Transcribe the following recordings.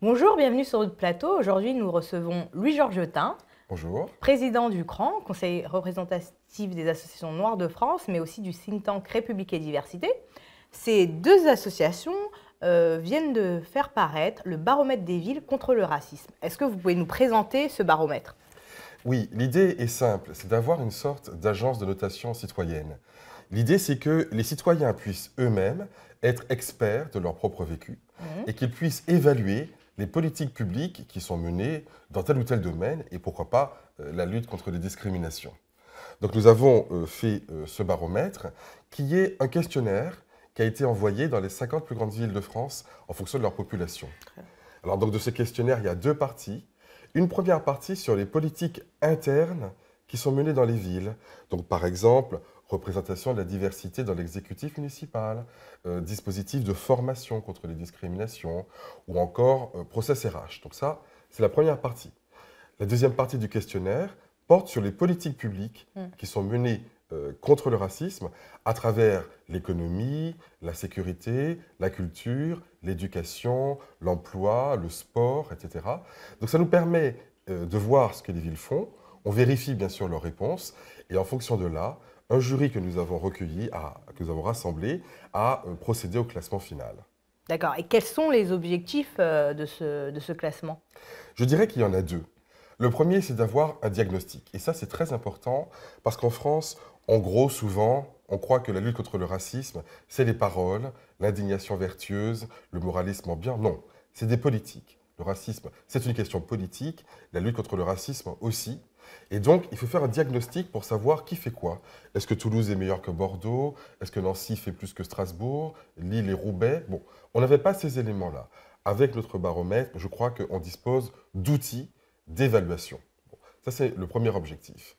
Bonjour, bienvenue sur notre plateau. Aujourd'hui, nous recevons Louis Georgetin, Bonjour. président du CRAN, Conseil représentatif des associations noires de France, mais aussi du think tank République et Diversité. Ces deux associations viennent de faire paraître le baromètre des villes contre le racisme. Est-ce que vous pouvez nous présenter ce baromètre? Oui, l'idée est simple, c'est d'avoir une sorte d'agence de notation citoyenne. L'idée, c'est que les citoyens puissent eux-mêmes être experts de leur propre vécu et qu'ils puissent évaluer les politiques publiques qui sont menées dans tel ou tel domaine et pourquoi pas la lutte contre les discriminations. Donc nous avons fait ce baromètre qui est un questionnaire qui a été envoyé dans les 50 plus grandes villes de France en fonction de leur population. Alors donc de ce questionnaire, il y a deux parties. Une première partie sur les politiques internes qui sont menées dans les villes. Donc par exemple, représentation de la diversité dans l'exécutif municipal, dispositif de formation contre les discriminations ou encore process RH. Donc ça, c'est la première partie. La deuxième partie du questionnaire porte sur les politiques publiques qui sont menées contre le racisme à travers l'économie, la sécurité, la culture, l'éducation, l'emploi, le sport, etc. Donc ça nous permet de voir ce que les villes font. On vérifie bien sûr leurs réponses et en fonction de là, un jury que nous avons recueilli, que nous avons rassemblé, a procédé au classement final. D'accord. Et quels sont les objectifs de ce classement? Je dirais qu'il y en a deux. Le premier, c'est d'avoir un diagnostic. Et ça, c'est très important parce qu'en France, en gros, souvent, on croit que la lutte contre le racisme, c'est les paroles, l'indignation vertueuse, le moralisme ambiant. Non, c'est des politiques. Le racisme, c'est une question politique, la lutte contre le racisme aussi. Et donc, il faut faire un diagnostic pour savoir qui fait quoi. Est-ce que Toulouse est meilleur que Bordeaux? Est-ce que Nancy fait plus que Strasbourg? Lille et Roubaix? Bon, on n'avait pas ces éléments-là. Avec notre baromètre, je crois qu'on dispose d'outils d'évaluation. Bon, ça, c'est le premier objectif.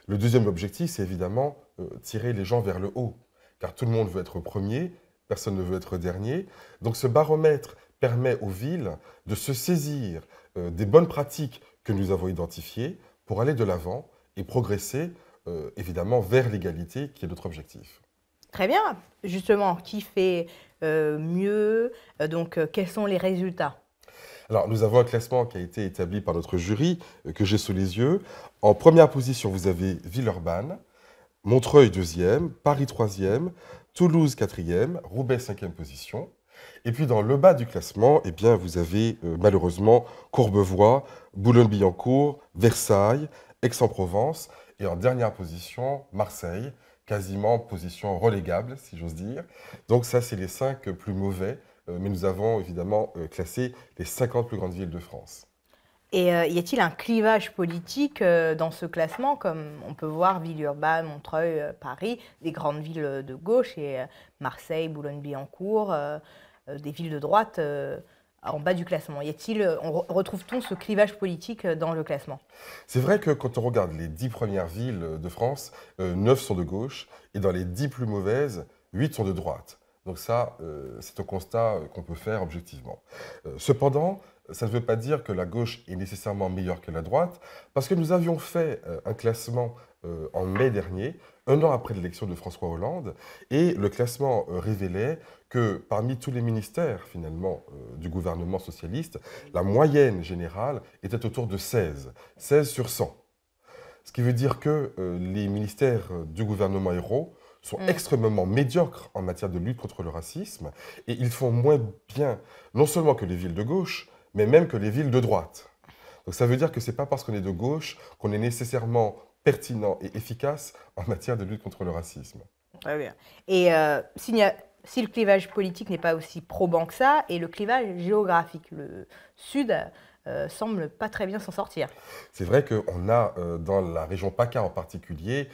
Le deuxième objectif, c'est évidemment tirer les gens vers le haut, car tout le monde veut être premier, personne ne veut être dernier. Donc ce baromètre permet aux villes de se saisir des bonnes pratiques que nous avons identifiées pour aller de l'avant et progresser évidemment vers l'égalité qui est notre objectif. Très bien. Justement, qui fait mieux? Quels sont les résultats? Alors, nous avons un classement qui a été établi par notre jury, que j'ai sous les yeux. En première position, vous avez Villeurbanne, Montreuil deuxième, Paris troisième, Toulouse quatrième, Roubaix cinquième position. Et puis dans le bas du classement, eh bien, vous avez malheureusement Courbevoie, Boulogne-Billancourt, Versailles, Aix-en-Provence et en dernière position, Marseille, quasiment position relégable, si j'ose dire. Donc ça, c'est les 5 plus mauvais, mais nous avons évidemment classé les 50 plus grandes villes de France. Et y a-t-il un clivage politique dans ce classement, comme on peut voir Villeurbanne, Montreuil, Paris, des grandes villes de gauche, et Marseille, Boulogne-Billancourt, des villes de droite en bas du classement? Retrouve-t-on ce clivage politique dans le classement? C'est vrai que quand on regarde les 10 premières villes de France, 9 sont de gauche, et dans les 10 plus mauvaises, 8 sont de droite. Donc ça, c'est un constat qu'on peut faire objectivement. Cependant, ça ne veut pas dire que la gauche est nécessairement meilleure que la droite, parce que nous avions fait un classement en mai dernier, un an après l'élection de François Hollande, et le classement révélait que parmi tous les ministères, finalement, du gouvernement socialiste, la moyenne générale était autour de 16 sur 100. Ce qui veut dire que les ministères du gouvernement Ayrault sont extrêmement médiocres en matière de lutte contre le racisme, et ils font moins bien, non seulement que les villes de gauche, mais même que les villes de droite. Donc ça veut dire que ce n'est pas parce qu'on est de gauche qu'on est nécessairement pertinent et efficace en matière de lutte contre le racisme. Très bien. Et si le clivage politique n'est pas aussi probant que ça, et le clivage géographique, le Sud semble pas très bien s'en sortir. C'est vrai qu'on a, dans la région PACA en particulier,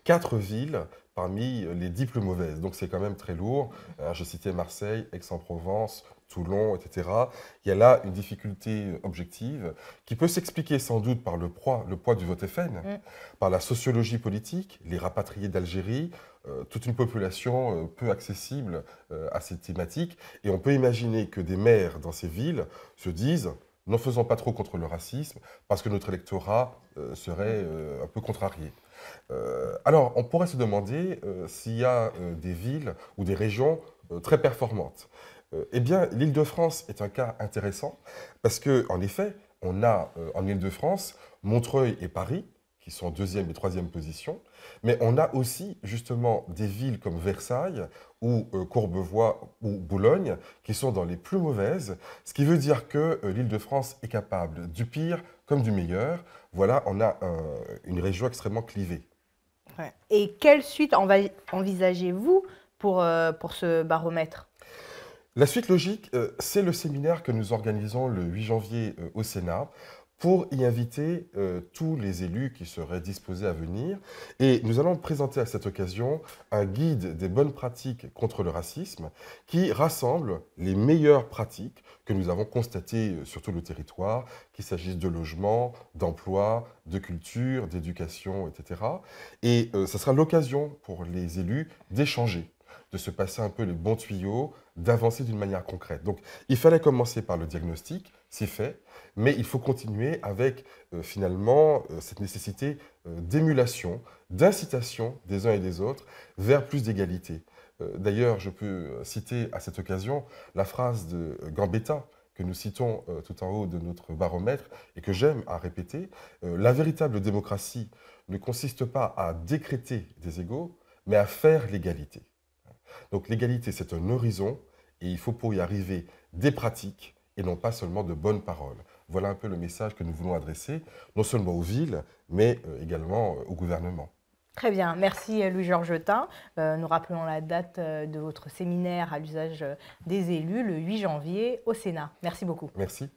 4 villes parmi les 10 plus mauvaises. Donc c'est quand même très lourd. Je citais Marseille, Aix-en-Provence, Toulon, etc. Il y a là une difficulté objective qui peut s'expliquer sans doute par le poids du vote FN, par la sociologie politique, les rapatriés d'Algérie, toute une population peu accessible à ces thématiques. Et on peut imaginer que des maires dans ces villes se disent: n'en faisons pas trop contre le racisme, parce que notre électorat serait un peu contrarié. Alors, on pourrait se demander s'il y a des villes ou des régions très performantes. Eh bien, l'Île-de-France est un cas intéressant parce qu'en effet, on a en Île-de-France Montreuil et Paris, qui sont en deuxième et troisième position, mais on a aussi justement des villes comme Versailles ou Courbevoie ou Boulogne qui sont dans les plus mauvaises, ce qui veut dire que l'Île-de-France est capable du pire comme du meilleur. Voilà, on a une région extrêmement clivée. Ouais. Et quelle suite envisagez-vous pour ce baromètre? La suite logique, c'est le séminaire que nous organisons le 8 janvier au Sénat pour y inviter tous les élus qui seraient disposés à venir. Et nous allons présenter à cette occasion un guide des bonnes pratiques contre le racisme qui rassemble les meilleures pratiques que nous avons constatées sur tout le territoire, qu'il s'agisse de logement, d'emploi, de culture, d'éducation, etc. Et ce sera l'occasion pour les élus d'échanger, de se passer un peu les bons tuyaux, d'avancer d'une manière concrète. Donc, il fallait commencer par le diagnostic, c'est fait, mais il faut continuer avec finalement cette nécessité d'émulation, d'incitation des uns et des autres vers plus d'égalité. D'ailleurs, je peux citer à cette occasion la phrase de Gambetta, que nous citons tout en haut de notre baromètre et que j'aime à répéter. La véritable démocratie ne consiste pas à décréter des égaux, mais à faire l'égalité. Donc l'égalité, c'est un horizon et il faut pour y arriver des pratiques et non pas seulement de bonnes paroles. Voilà un peu le message que nous voulons adresser, non seulement aux villes, mais également au gouvernement. Très bien, merci Louis-Georges Tin. Nous rappelons la date de votre séminaire à l'usage des élus, le 8 janvier au Sénat. Merci beaucoup. Merci.